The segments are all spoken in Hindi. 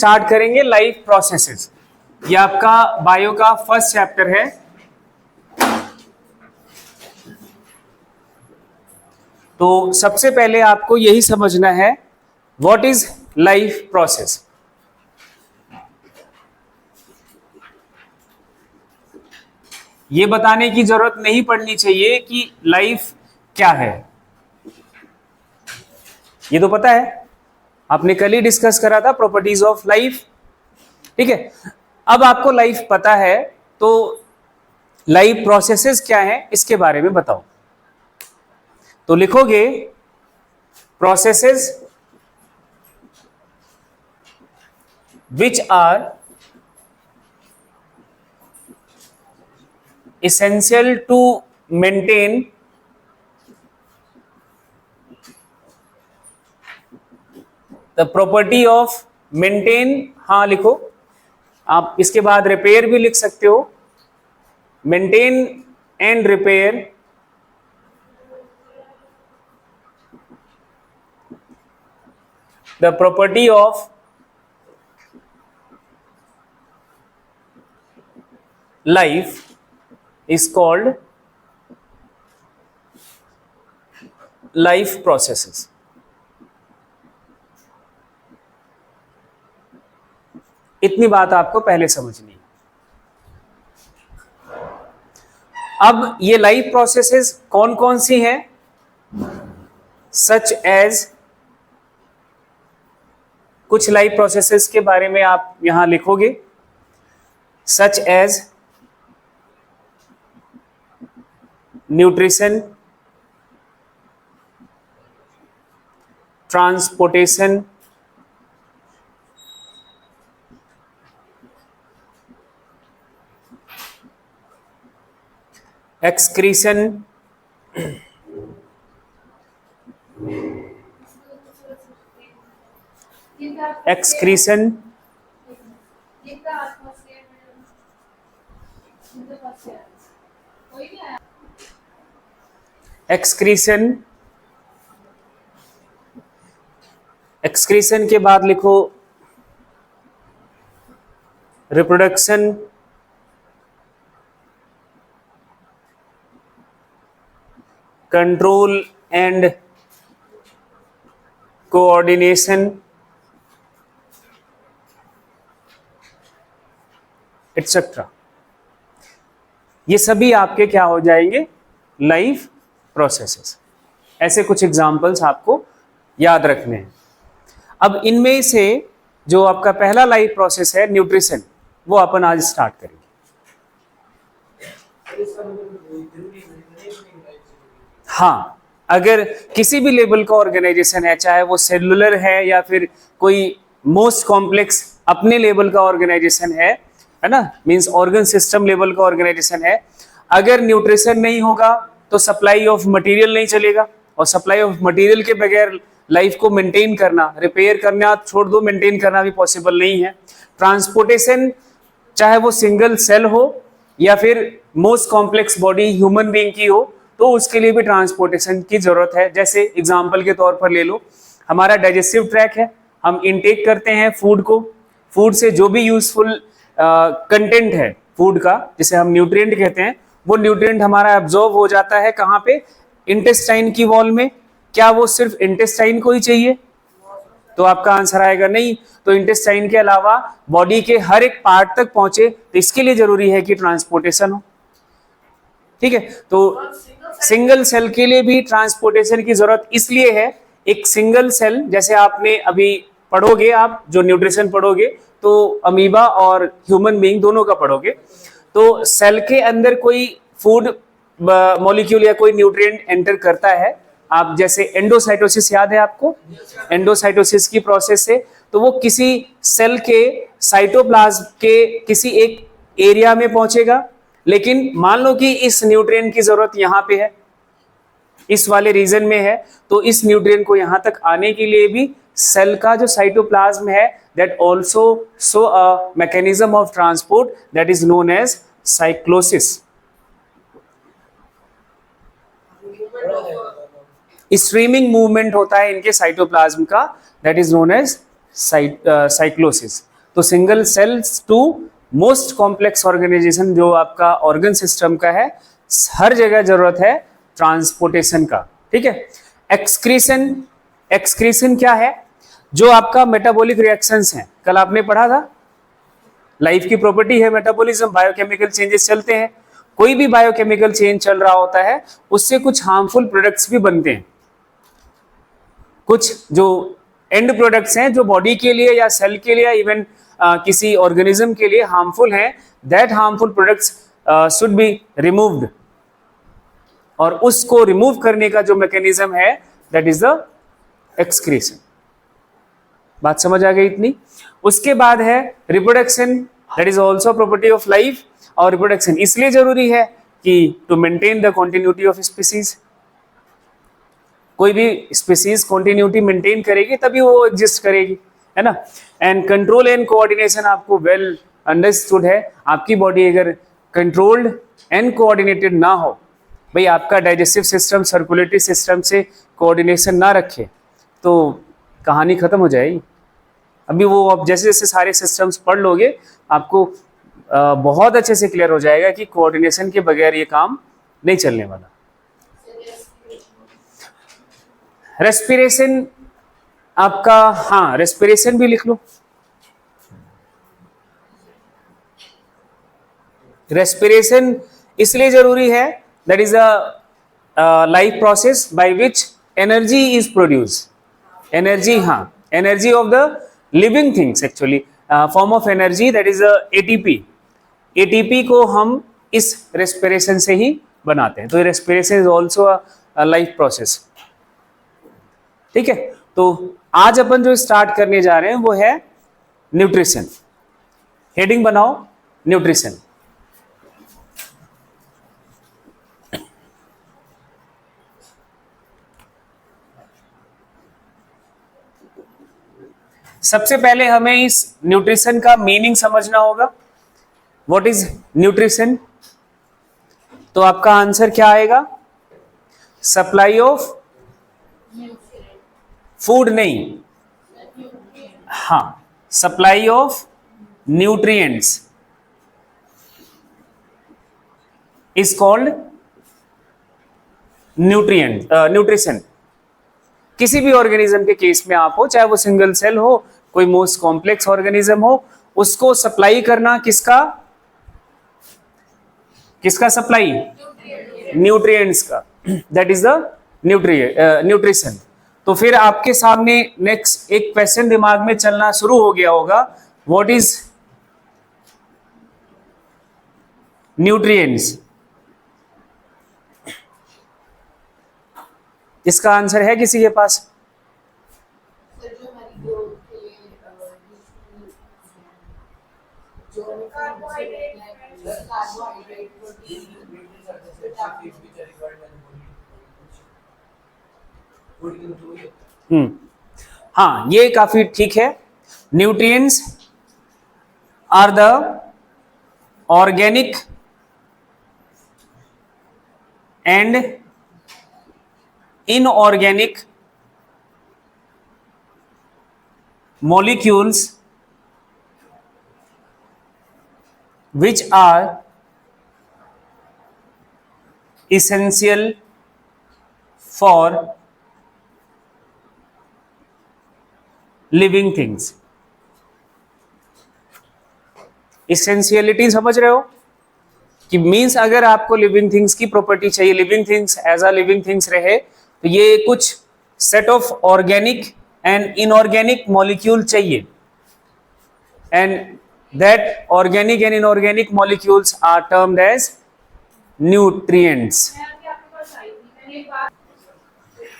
स्टार्ट करेंगे लाइफ प्रोसेसेस। ये आपका बायो का फर्स्ट चैप्टर है। तो सबसे पहले आपको यही समझना है व्हाट इज लाइफ प्रोसेस। ये बताने की जरूरत नहीं पड़नी चाहिए कि लाइफ क्या है, ये तो पता है, आपने कल ही डिस्कस करा था प्रॉपर्टीज ऑफ लाइफ। ठीक है, अब आपको लाइफ पता है तो लाइफ प्रोसेसेस क्या है इसके बारे में बताओ। तो लिखोगे processes which are essential to maintain the property of maintain। हाँ लिखो, आप इसके बाद रिपेयर भी लिख सकते हो। Maintain and repair the property of life is called life processes। इतनी बात आपको पहले समझनी है। अब ये लाइफ प्रोसेसेस कौन कौन सी हैं? सच एज, कुछ लाइफ प्रोसेसेस के बारे में आप यहां लिखोगे। Such as nutrition, transportation, excretion, excretion, excretion, excretion के बाद लिखो reproduction, control and coordination, etcetera. ये सभी आपके क्या हो जाएंगे? Life processes. ऐसे कुछ एग्जाम्पल्स आपको याद रखने हैं। अब इनमें से जो आपका पहला लाइफ प्रोसेस है न्यूट्रिशन, वो अपन आज स्टार्ट करेंगे। हाँ, अगर किसी भी लेवल का ऑर्गेनाइजेशन है, चाहे वो सेलुलर है या फिर कोई मोस्ट कॉम्प्लेक्स अपने लेवल का ऑर्गेनाइजेशन है ना, मींस ऑर्गन सिस्टम लेवल का ऑर्गेनाइजेशन है, अगर न्यूट्रिशन नहीं होगा तो सप्लाई ऑफ मटेरियल नहीं चलेगा, और सप्लाई ऑफ मटेरियल के बगैर लाइफ को मेंटेन करना, रिपेयर करना छोड़ दो, मेंटेन करना भी पॉसिबल नहीं है। ट्रांसपोर्टेशन, चाहे वो सिंगल सेल हो या फिर most complex body human being की हो, तो उसके लिए भी ट्रांसपोर्टेशन की जरूरत है। जैसे एग्जाम्पल के तौर पर ले लो, हमारा डाइजेस्टिव ट्रैक है, हम इनटेक करते हैं फूड को, फूड से जो भी यूजफुल कंटेंट है फूड का, जिसे हम न्यूट्रिएंट कहते हैं, वो न्यूट्रिएंट हमारा एब्जॉर्ब हो जाता है कहाँ पे? इंटेस्टाइन की वॉल में। क्या वो सिर्फ इंटेस्टाइन को ही चाहिए? तो आपका आंसर आएगा नहीं। तो इंटेस्टाइन के अलावा बॉडी के हर एक पार्ट तक पहुंचे, तो इसके लिए जरूरी है कि ट्रांसपोर्टेशन हो। ठीक है, तो सिंगल सेल के लिए भी ट्रांसपोर्टेशन की जरूरत इसलिए है। एक सिंगल सेल, जैसे आपने अभी पढ़ोगे, आप जो न्यूट्रिशन पढ़ोगे तो अमीबा और ह्यूमन बीइंग दोनों का पढ़ोगे, तो सेल के अंदर कोई फूड मॉलिक्यूल या कोई न्यूट्रिएंट एंटर करता है। आप जैसे एंडोसाइटोसिस याद है आपको? एंडोसाइटोसिस की प्रोसेस से तो वो किसी सेल के साइटोप्लाज्म के किसी एक एरिया में पहुंचेगा, लेकिन मान लो कि इस न्यूट्रिएंट की जरूरत यहाँ पे है, इस वाले रीजन में है, तो इस न्यूट्रिएंट को यहाँ तक आने के लिए भी सेल का जो साइटोप्लाज्म है that also show a mechanism of transport that is known as cyclosis। Streaming movement होता है इनके साइटोप्लाज्म का, that is known as cyclosis। तो single cells to most complex organisation जो आपका ऑर्गन सिस्टम का है, हर जगह जरूरत है ट्रांसपोर्टेशन का, ठीक है। एक्सक्रीशन, एक्सक्रीशन क्या है? जो आपका मेटाबॉलिक रिएक्शंस हैं, कल आपने पढ़ा था, लाइफ की प्रॉपर्टी है मेटाबॉलिज्म, बायोकेमिकल चेंजेस चलते हैं, कोई भी बायोकेमिकल चेंज चल रहा होता है उससे कुछ हार्मफुल प्रोडक्ट्स भी बनते हैं, कुछ जो एंड प्रोडक्ट्स हैं जो बॉडी के लिए या सेल के लिए या इवन किसी ऑर्गेनिज्म के लिए हार्मफुल हैं, that harmful products should be removed, और उसको रिमूव करने का जो मैकेनिज्म है दैट इज द एक्सक्रीशन। बात समझ आ गई इतनी? उसके बाद है reproduction, that is also property of life, और रिप्रोडक्शन इसलिए जरूरी है कि to maintain the continuity of species, कोई भी स्पीसीज कंटिन्यूटी मेंटेन करेगी तभी वो एग्जिस्ट करेगी, है ना। एंड कंट्रोल एंड कोऑर्डिनेशन आपको वेल अंडरस्टूड है। आपकी बॉडी अगर कंट्रोल्ड एंड कोऑर्डिनेटेड ना हो, भाई आपका डाइजेस्टिव सिस्टम सर्कुलेटरी सिस्टम से कोऑर्डिनेशन ना रखे तो कहानी खत्म हो जाएगी। अभी वो आप जैसे जैसे सारे सिस्टम्स पढ़ लोगे आपको बहुत अच्छे से क्लियर हो जाएगा कि कोऑर्डिनेशन के बगैर ये काम नहीं चलने वाला। रेस्पिरेशन आपका, हाँ रेस्पिरेशन भी लिख लो। रेस्पिरेशन इसलिए जरूरी है, that is a life process by which energy is produce, energy, हाँ energy of the living things, actually form of energy that is ATP. ATP को हम इस रेस्पिरेशन से ही बनाते हैं, तो respiration is also a life process, ठीक है। तो आज अपन जो स्टार्ट करने जा रहे हैं वो है न्यूट्रिशन। हेडिंग बनाओ न्यूट्रिशन। सबसे पहले हमें इस न्यूट्रिशन का मीनिंग समझना होगा। What is nutrition? तो आपका आंसर क्या आएगा? सप्लाई ऑफ फूड नहीं, हाँ supply of nutrients is called nutrition. किसी भी ऑर्गेनिज्म के केस में आप हो, चाहे वो सिंगल सेल हो, कोई मोस्ट कॉम्प्लेक्स ऑर्गेनिज्म हो, उसको सप्लाई करना किसका सप्लाई? न्यूट्रिएंट्स का, दैट इज द न्यूट्रिशन। तो फिर आपके सामने नेक्स्ट एक क्वेश्चन दिमाग में चलना शुरू हो गया होगा, व्हाट इज न्यूट्रिएंट्स? इसका आंसर है किसी के पास? हाँ ये काफी ठीक है। Nutrients are the organic and inorganic molecules which are essential for living things। Essentiality समझ रहे हो कि मीन्स अगर आपको लिविंग थिंग्स की प्रॉपर्टी चाहिए, living things as a living things रहे, तो ये कुछ set of organic and inorganic molecule चाहिए, and that organic and inorganic molecules are termed as nutrients.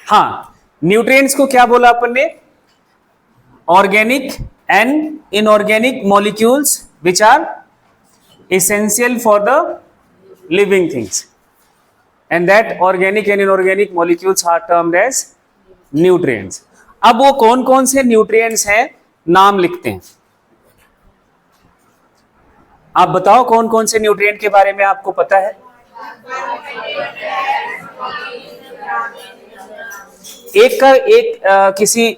हाँ न्यूट्रिएंट्स को क्या बोला अपन ने? Organic and inorganic molecules which are essential for the living things, and that organic and inorganic molecules are termed as nutrients। अब वो कौन कौन से न्यूट्रिएंट्स हैं, नाम लिखते हैं। आप बताओ कौन कौन से न्यूट्रिएंट के बारे में आपको पता है? किसी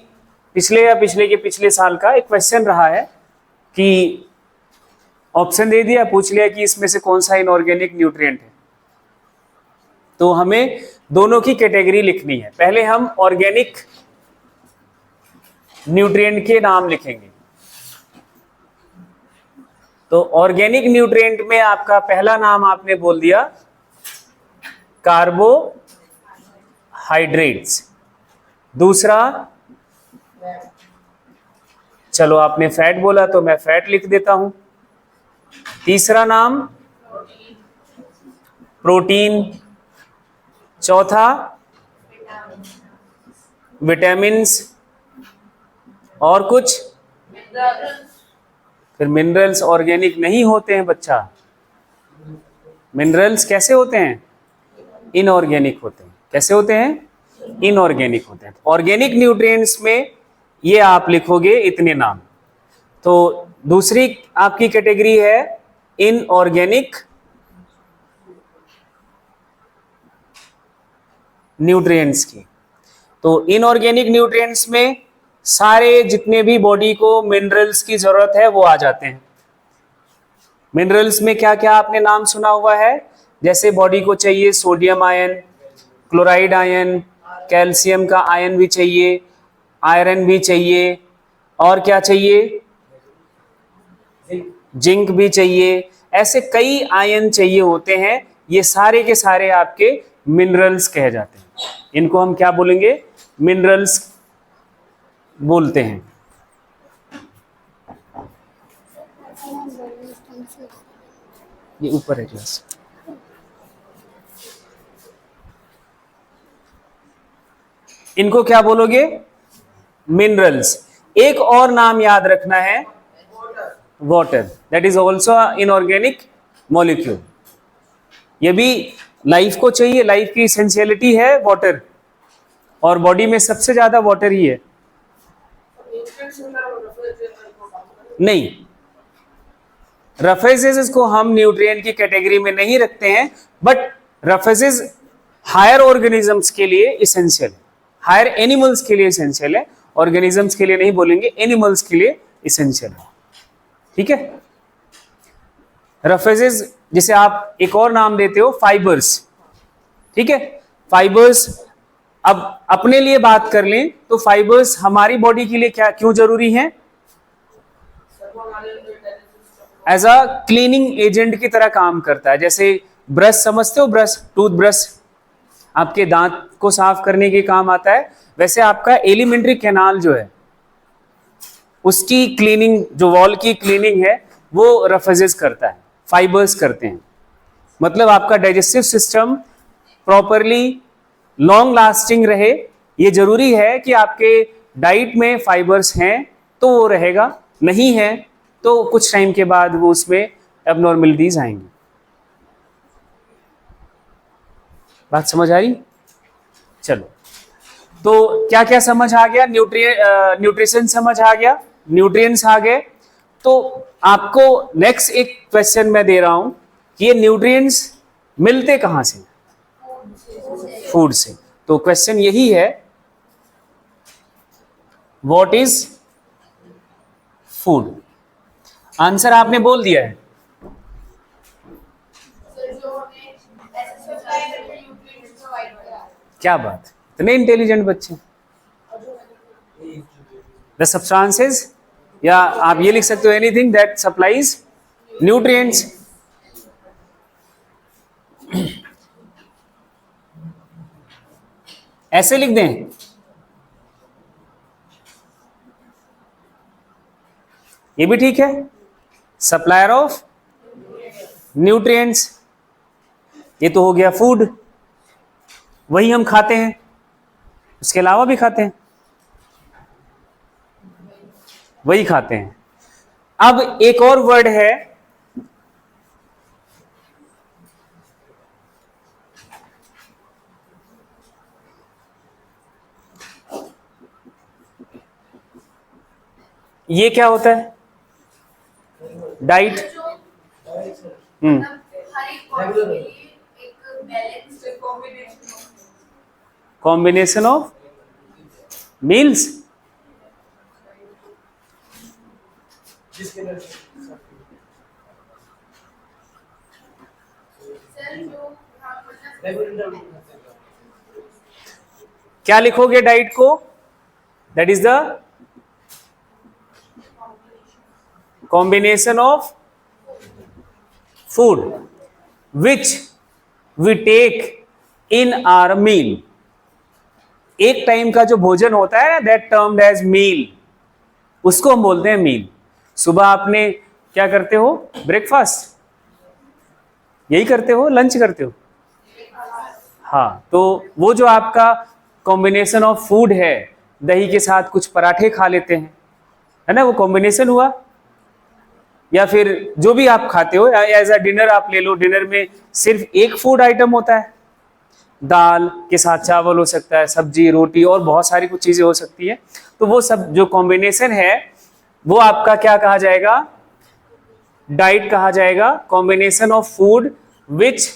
पिछले या पिछले साल का एक क्वेश्चन रहा है कि ऑप्शन दे दिया, पूछ लिया कि इसमें से कौन सा इनऑर्गेनिक न्यूट्रिएंट है, तो हमें दोनों की कैटेगरी लिखनी है। पहले हम ऑर्गेनिक न्यूट्रिएंट के नाम लिखेंगे। तो ऑर्गेनिक न्यूट्रिएंट में आपका पहला नाम आपने बोल दिया कार्बोहाइड्रेट्स, दूसरा, चलो आपने फैट बोला तो मैं फैट लिख देता हूं, तीसरा नाम प्रोटीन, चौथा विटामिन्स, और कुछ, फिर मिनरल्स ऑर्गेनिक नहीं होते हैं बच्चा, मिनरल्स कैसे होते हैं, इनऑर्गेनिक होते हैं। कैसे होते हैं, इनऑर्गेनिक होते हैं। ऑर्गेनिक न्यूट्रिएंट्स में ये आप लिखोगे इतने नाम। तो दूसरी आपकी कैटेगरी है इनऑर्गेनिक न्यूट्रिएंट्स की। तो इनऑर्गेनिक न्यूट्रिएंट्स में सारे जितने भी बॉडी को मिनरल्स की जरूरत है वो आ जाते हैं। मिनरल्स में क्या क्या आपने नाम सुना हुआ है, जैसे बॉडी को चाहिए sodium ion, chloride ion, calcium का आयन भी चाहिए, आयरन भी चाहिए, और क्या चाहिए, जिंक भी चाहिए। ऐसे कई आयन चाहिए होते हैं। ये सारे के सारे आपके मिनरल्स कहे जाते हैं। इनको हम क्या बोलेंगे, मिनरल्स बोलते हैं। ये ऊपर है क्लास। इनको क्या बोलोगे, मिनरल्स। एक और नाम याद रखना है, water, that is also inorganic molecule. ये भी लाइफ को चाहिए, लाइफ की एसेंशियलिटी है वाटर, और बॉडी में सबसे ज्यादा वाटर ही है। नहीं, रफेजेस को हम न्यूट्रिएंट की कैटेगरी में नहीं रखते हैं, बट रफेजेस हायर ऑर्गेनिजम्स के लिए इसेंशियल है, हायर एनिमल्स के लिए इसेंशियल है, ऑर्गेनिजम्स के लिए नहीं बोलेंगे, एनिमल्स के लिए इसेंशियल है। ठीक है। रफेजेस जिसे आप एक और नाम देते हो फाइबर्स। ठीक है, फाइबर्स। अब अपने लिए बात कर लें तो फाइबर्स हमारी बॉडी के लिए क्या क्यों जरूरी है, एज अ क्लीनिंग एजेंट की तरह काम करता है। जैसे ब्रश समझते हो, ब्रश, टूथब्रश आपके दांत को साफ करने के काम आता है, वैसे आपका एलिमेंट्री कैनाल जो है उसकी क्लीनिंग, जो वॉल की क्लीनिंग है, वो रफेजेस करता है, फाइबर्स करते हैं। मतलब आपका digestive system properly long lasting रहे, ये जरूरी है कि आपके डाइट में फाइबर्स हैं तो वो रहेगा, नहीं है तो कुछ टाइम के बाद वो उसमें एबनॉर्मलिटीज आएंगी। बात समझ आ रही? चलो, तो क्या क्या समझ आ गया, न्यूट्रिशन समझ आ गया, न्यूट्रिएंट्स आ गए। तो आपको नेक्स्ट एक क्वेश्चन मैं दे रहा हूं कि ये न्यूट्रिएंट्स मिलते कहां से, फूड से। तो क्वेश्चन यही है, व्हाट इज फूड। आंसर आपने बोल दिया है। क्या बात, इतने इंटेलिजेंट बच्चे। द सब्सटेंसेस, या आप ये लिख सकते हो, एनीथिंग दैट सप्लाइज न्यूट्रिएंट्स। ऐसे लिख दें, ये भी ठीक है, सप्लायर ऑफ न्यूट्रिएंट्स। ये तो हो गया फूड, वही हम खाते हैं, उसके अलावा भी खाते हैं, वही खाते हैं। अब एक और वर्ड है, ये क्या होता है, डाइट। Combination of meals. क्या लिखोगे डाइट को? That is the combination of food which we take in our meal. एक टाइम का जो भोजन होता है दैट टर्म्ड एज मील, उसको हम बोलते हैं मील। सुबह आपने क्या करते हो? ब्रेकफास्ट, यही करते हो? लंच करते हो? हाँ, तो वो जो आपका कॉम्बिनेशन ऑफ फूड है, दही के साथ कुछ पराठे खा लेते हैं, है ना, वो कॉम्बिनेशन हुआ। या फिर जो भी आप खाते हो एज अ डिनर आप ले लो, डिनर में सिर्फ एक फूड आइटम होता है, दाल के साथ चावल हो सकता है, सब्जी, रोटी और बहुत सारी कुछ चीजें हो सकती है। तो वो सब जो कॉम्बिनेशन है वो आपका क्या कहा जाएगा? डाइट कहा जाएगा। Combination of food which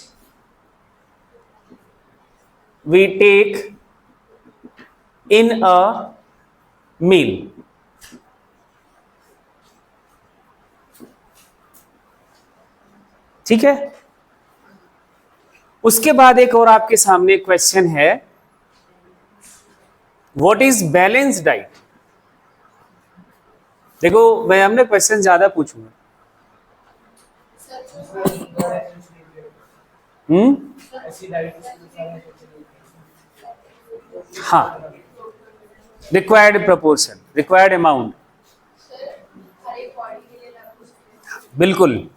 we take in a meal. ठीक है। उसके बाद एक और आपके सामने क्वेश्चन है, व्हाट इज बैलेंस डाइट? देखो मैं हमने क्वेश्चन ज्यादा पूछूंगा। हाँ, रिक्वायर्ड प्रोपोर्शन, रिक्वायर्ड अमाउंट, बिल्कुल।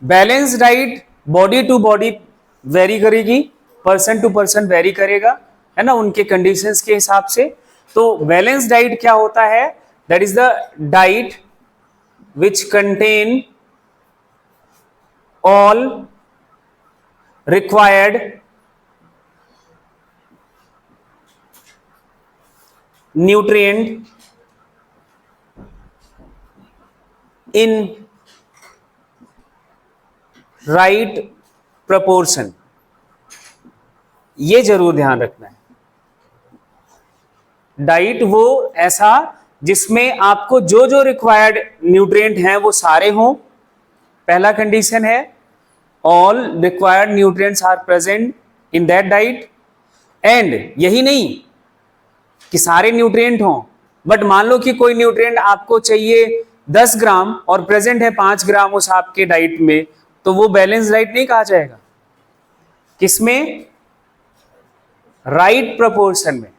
Balance diet body to body vary करेगी, पर्सन टू पर्सन वेरी करेगा, है ना, उनके कंडीशंस के हिसाब से। तो बैलेंस डाइट क्या होता है? That is the diet which contain all required nutrient in right proportion. ये जरूर ध्यान रखना है, डाइट वो ऐसा जिसमें आपको जो जो रिक्वायर्ड न्यूट्रिएंट हैं वो सारे हों, पहला कंडीशन है। All required nutrients are present in that diet. And यही नहीं कि सारे न्यूट्रिएंट हों, बट मान लो कि कोई न्यूट्रिएंट आपको चाहिए 10 ग्राम और प्रेजेंट है 5 ग्राम उस आपके डाइट में, तो वो बैलेंस डाइट नहीं कहा जाएगा। किसमें? राइट प्रपोर्शन में।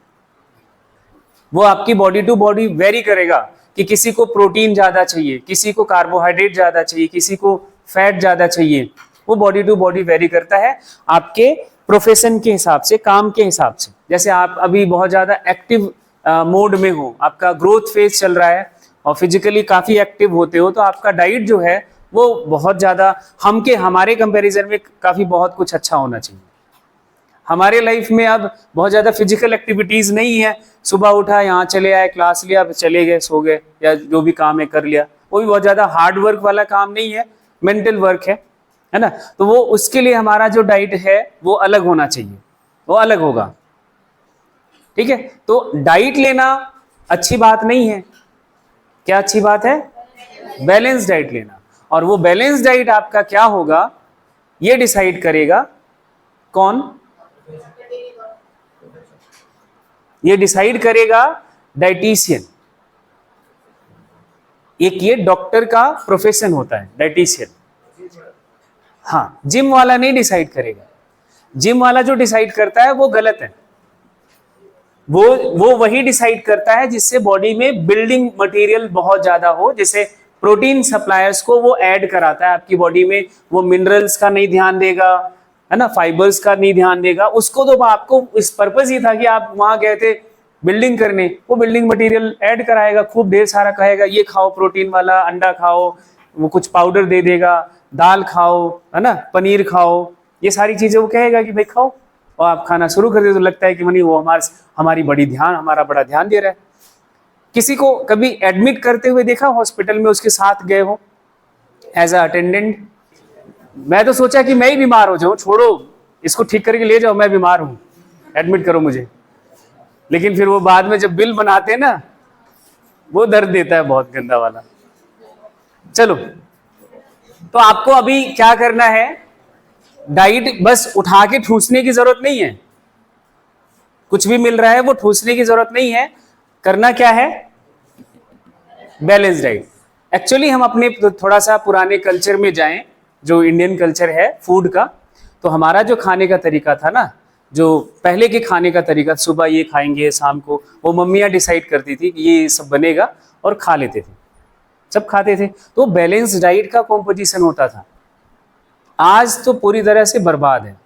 वो आपकी बॉडी टू बॉडी वेरी करेगा कि किसी को प्रोटीन ज्यादा चाहिए, किसी को कार्बोहाइड्रेट ज्यादा चाहिए, किसी को फैट ज्यादा चाहिए। वो बॉडी टू बॉडी वेरी करता है आपके प्रोफेशन के हिसाब से, काम के हिसाब से। जैसे आप अभी बहुत ज्यादा एक्टिव मोड में हो, आपका ग्रोथ फेज चल रहा है और फिजिकली काफी एक्टिव होते हो, तो आपका डाइट जो है वो बहुत ज्यादा हमारे कंपैरिजन में काफी बहुत कुछ अच्छा होना चाहिए। हमारे लाइफ में अब बहुत ज्यादा फिजिकल एक्टिविटीज नहीं है, सुबह उठा, यहाँ चले आए, क्लास लिया, चले गए, सो गए, या जो भी काम है कर लिया। वो भी बहुत ज्यादा हार्ड वर्क वाला काम नहीं है, मेंटल वर्क है ना। तो वो उसके लिए हमारा जो डाइट है वो अलग होना चाहिए, वो अलग होगा। ठीक है, तो डाइट लेना अच्छी बात नहीं है। क्या अच्छी बात है? बैलेंस डाइट लेना। और वो बैलेंस डाइट आपका क्या होगा ये डिसाइड करेगा कौन? ये डिसाइड करेगा डाइटिशियन। एक ये डॉक्टर का प्रोफेशन होता है, डाइटिशियन। हाँ, जिम वाला नहीं डिसाइड करेगा। जिम वाला जो डिसाइड करता है वो गलत है। वो वही डिसाइड करता है जिससे बॉडी में बिल्डिंग मटेरियल बहुत ज्यादा हो, जैसे प्रोटीन सप्लायर्स को वो ऐड कराता है आपकी बॉडी में। वो मिनरल्स का नहीं ध्यान देगा, है ना, फाइबर्स का नहीं ध्यान देगा उसको। तो आपको इस पर्पस ही था कि आप वहां गए थे बिल्डिंग करने, वो बिल्डिंग मटेरियल ऐड कराएगा, खूब ढेर सारा कहेगा ये खाओ प्रोटीन वाला, अंडा खाओ, वो कुछ पाउडर दे देगा, दाल खाओ, है ना, पनीर खाओ, ये सारी चीजें वो कहेगा कि भाई खाओ। और आप खाना शुरू कर दे तो लगता है कि मनी वो हमारा बड़ा ध्यान दे रहा है। किसी को कभी एडमिट करते हुए देखा हॉस्पिटल में, उसके साथ गए हो एज अ अटेंडेंट? मैं तो सोचा कि मैं ही बीमार हो जाऊं, छोड़ो इसको ठीक करके ले जाओ, मैं बीमार हूं, एडमिट करो मुझे। लेकिन फिर वो बाद में जब बिल बनाते हैं ना, वो दर्द देता है बहुत गंदा वाला। चलो, तो आपको अभी क्या करना है, डाइट बस उठा के ठूसने की जरूरत नहीं है, कुछ भी मिल रहा है वो ठूसने की जरूरत नहीं है। करना क्या है, बैलेंस डाइट। एक्चुअली हम अपने थोड़ा सा पुराने कल्चर में जाएं, जो इंडियन कल्चर है फूड का, तो हमारा जो खाने का तरीका था ना, जो पहले के खाने का तरीका, सुबह ये खाएंगे शाम को, वो मम्मियाँ डिसाइड करती थी कि ये सब बनेगा और खा लेते थे, सब खाते थे, तो बैलेंस डाइट का कॉम्पोजिशन होता था। आज तो पूरी तरह से बर्बाद है।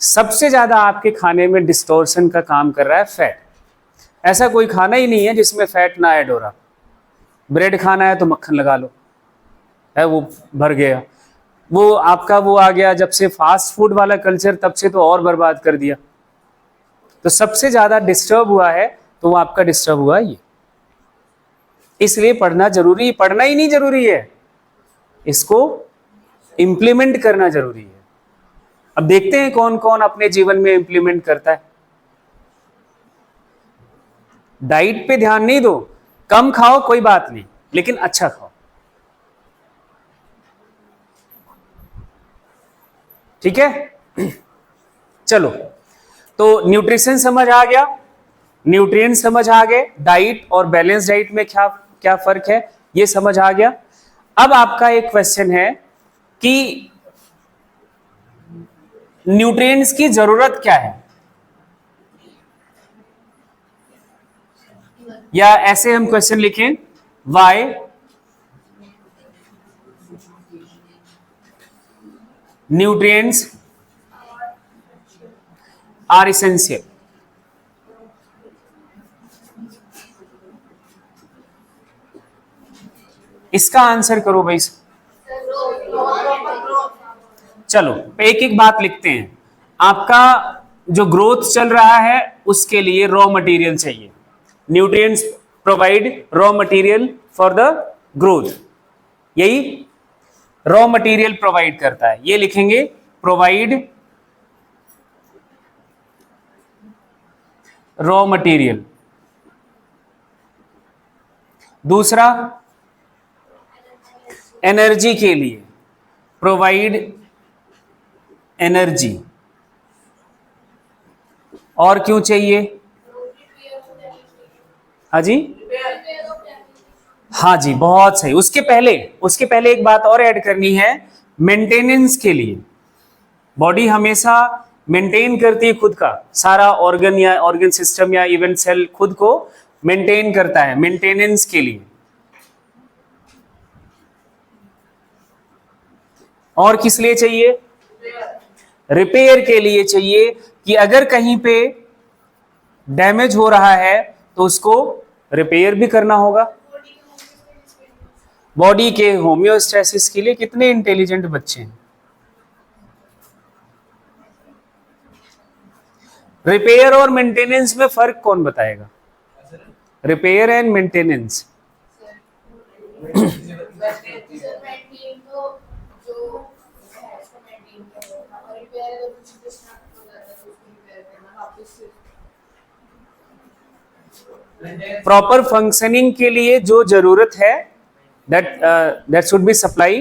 सबसे ज्यादा आपके खाने में डिस्टोर्शन का काम कर रहा है फैट। ऐसा कोई खाना ही नहीं है जिसमें फैट ना ऐड हो रहा। ब्रेड खाना है तो मक्खन लगा लो, है वो भर गया। वो आपका वो आ गया जब से फास्ट फूड वाला कल्चर, तब से तो और बर्बाद कर दिया। तो सबसे ज्यादा डिस्टर्ब हुआ है, तो वो आपका डिस्टर्ब हुआ ये। इसलिए पढ़ना जरूरी, पढ़ना ही नहीं जरूरी है, इसको इंप्लीमेंट करना जरूरी है। अब देखते हैं कौन कौन अपने जीवन में इंप्लीमेंट करता है। डाइट पे ध्यान नहीं दो, कम खाओ कोई बात नहीं, लेकिन अच्छा खाओ, ठीक है। चलो, तो न्यूट्रिशन समझ आ गया, न्यूट्रिएंट समझ आ गए, डाइट और बैलेंस डाइट में क्या क्या फर्क है ये समझ आ गया। अब आपका एक क्वेश्चन है कि न्यूट्रिएंट्स की जरूरत क्या है, या ऐसे हम क्वेश्चन लिखें, वाई न्यूट्रिएंट्स आर इसेंशियल। इसका आंसर करो भाई। चलो एक एक बात लिखते हैं। आपका जो ग्रोथ चल रहा है उसके लिए रॉ मटेरियल चाहिए। Nutrients provide raw material for the growth, यही रॉ मटेरियल प्रोवाइड करता है, ये लिखेंगे, प्रोवाइड रॉ मटेरियल। दूसरा, एनर्जी के लिए, प्रोवाइड एनर्जी। और क्यों चाहिए, हाँ जी, हाँ जी, बहुत सही। उसके पहले एक बात और ऐड करनी है, मेंटेनेंस के लिए। बॉडी हमेशा मेंटेन करती है खुद का, सारा ऑर्गन या ऑर्गन सिस्टम या इवन सेल खुद को मेंटेन करता है, मेंटेनेंस के लिए। और किस लिए चाहिए, रिपेयर के लिए चाहिए, कि अगर कहीं पे डैमेज हो रहा है तो उसको रिपेयर भी करना होगा। बॉडी के होम्योस्टेसिस के लिए कितने इंटेलिजेंट बच्चे हैं। रिपेयर और मेंटेनेंस में फर्क कौन बताएगा, repair and maintenance. Proper functioning के लिए जो जरूरत है, that should be supply,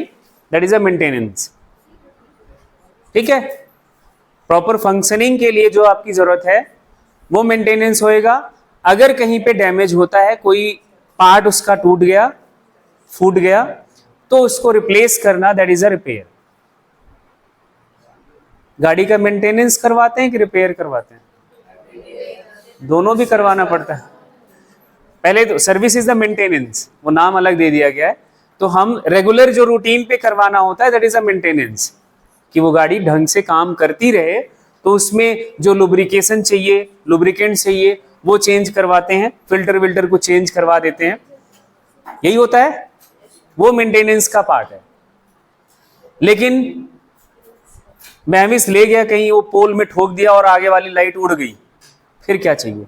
that is a maintenance, ठीक है। प्रॉपर फंक्शनिंग के लिए जो आपकी जरूरत है वो मेंटेनेंस होएगा। अगर कहीं पे डैमेज होता है, कोई पार्ट उसका टूट गया, फूट गया, तो उसको रिप्लेस करना, दैट इज अ रिपेयर। गाड़ी का मेंटेनेंस करवाते हैं कि रिपेयर करवाते हैं, दोनों भी करवाना पड़ता है। पहले तो सर्विस इज द मेंटेनेंस, वो नाम अलग दे दिया गया है। तो हम रेगुलर जो रूटीन पे करवाना होता है, दैट इज अ मेंटेनेंस, कि वो गाड़ी ढंग से काम करती रहे। तो उसमें जो लुब्रिकेशन चाहिए, लुब्रिकेंट चाहिए, वो चेंज करवाते हैं, फिल्टर विल्टर को चेंज करवा देते हैं, यही होता है, वो मेंटेनेंस का पार्ट है। लेकिन मैमिस ले गया कहीं, वो पोल में ठोक दिया और आगे वाली लाइट उड़ गई, फिर क्या चाहिए,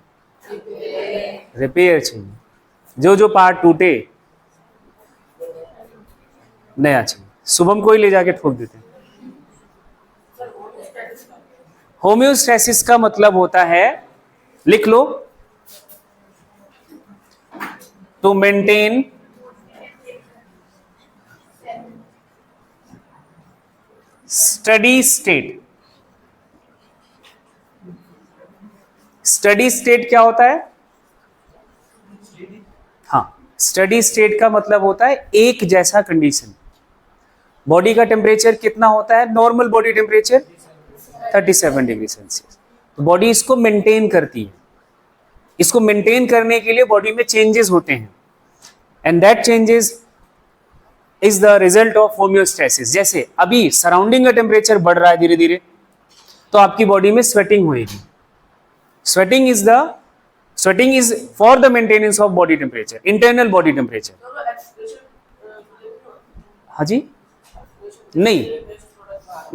रिपेयर चाहिए। जो जो पार्ट टूटे नया चाहिए। शुभम को ही ले जाके ठोक देते हैं। होम्योस्टेसिस का मतलब होता है, लिख लो, to maintain steady state. Steady state क्या होता है? हाँ, स्टडी स्टेट का मतलब होता है एक जैसा कंडीशन। बॉडी का टेम्परेचर कितना होता है? Normal body temperature 37 degree Celsius. तो बॉडी इसको मेंटेन करती है। इसको मेंटेन करने के लिए बॉडी में चेंजेस होते हैं, and that changes is the result of homeostasis. जैसे अभी सराउंडिंग का टेम्परेचर बढ़ रहा है धीरे धीरे, तो आपकी बॉडी में स्वेटिंग होएगी। Sweating is for the maintenance of body temperature, internal body temperature. हाँ जी, नहीं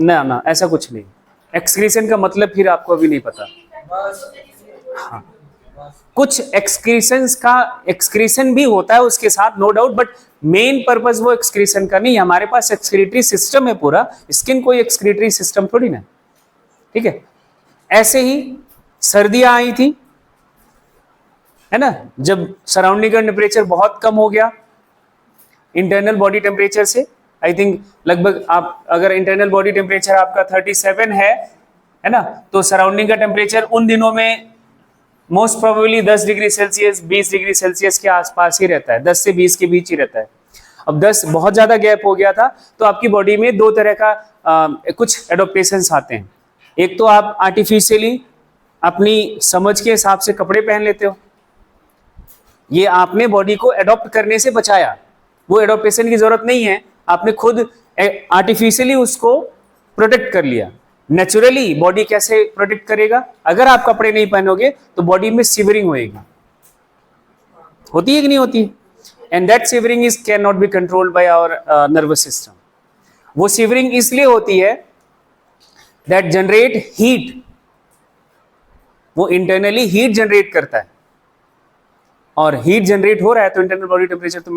ना ऐसा कुछ नहीं। एक्सक्रीशन का मतलब फिर आपको अभी नहीं पता। हाँ, कुछ एक्सक्रीशन भी होता है उसके साथ, no doubt, but main purpose वो एक्सक्रीशन का नहीं। हमारे पास एक्सक्रीटरी सिस्टम है पूरा, स्किन कोई एक्सक्रीटरी सिस्टम थोड़ी ना, ठीक है। ऐसे ही सर्दियां आई थी, है ना, जब सराउंडिंग का टेम्परेचर बहुत कम हो गया इंटरनल बॉडी टेम्परेचर से। आई थिंक लगभग आप अगर इंटरनल बॉडी टेम्परेचर आपका 37 है ना, तो सराउंडिंग का टेम्परेचर उन दिनों में most probably 10 degree Celsius 20 degree Celsius के आसपास ही रहता है, 10 से 20 के बीच ही रहता है। अब 10 बहुत ज्यादा गैप हो गया था, तो आपकी बॉडी में दो तरह का कुछ एडोप्टेशंस आते हैं। एक तो आप आर्टिफिशियली अपनी समझ के हिसाब से कपड़े पहन लेते हो, ये आपने बॉडी को एडॉप्ट करने से बचाया, वो एडॉप्टेशन की जरूरत नहीं है, आपने खुद आर्टिफिशियली उसको प्रोटेक्ट कर लिया। नेचुरली बॉडी कैसे प्रोटेक्ट करेगा? अगर आप कपड़े नहीं पहनोगे तो बॉडी में शिवरिंग होएगी, होती है कि नहीं होती? And that shivering is can not be controlled by our nervous system. वो शिवरिंग इसलिए होती है दैट जनरेट हीट, वो इंटरनली हीट जनरेट करता है, और हीट जनरेट हो रहा है तो इंटरनल बॉडी टेम्परेचर तो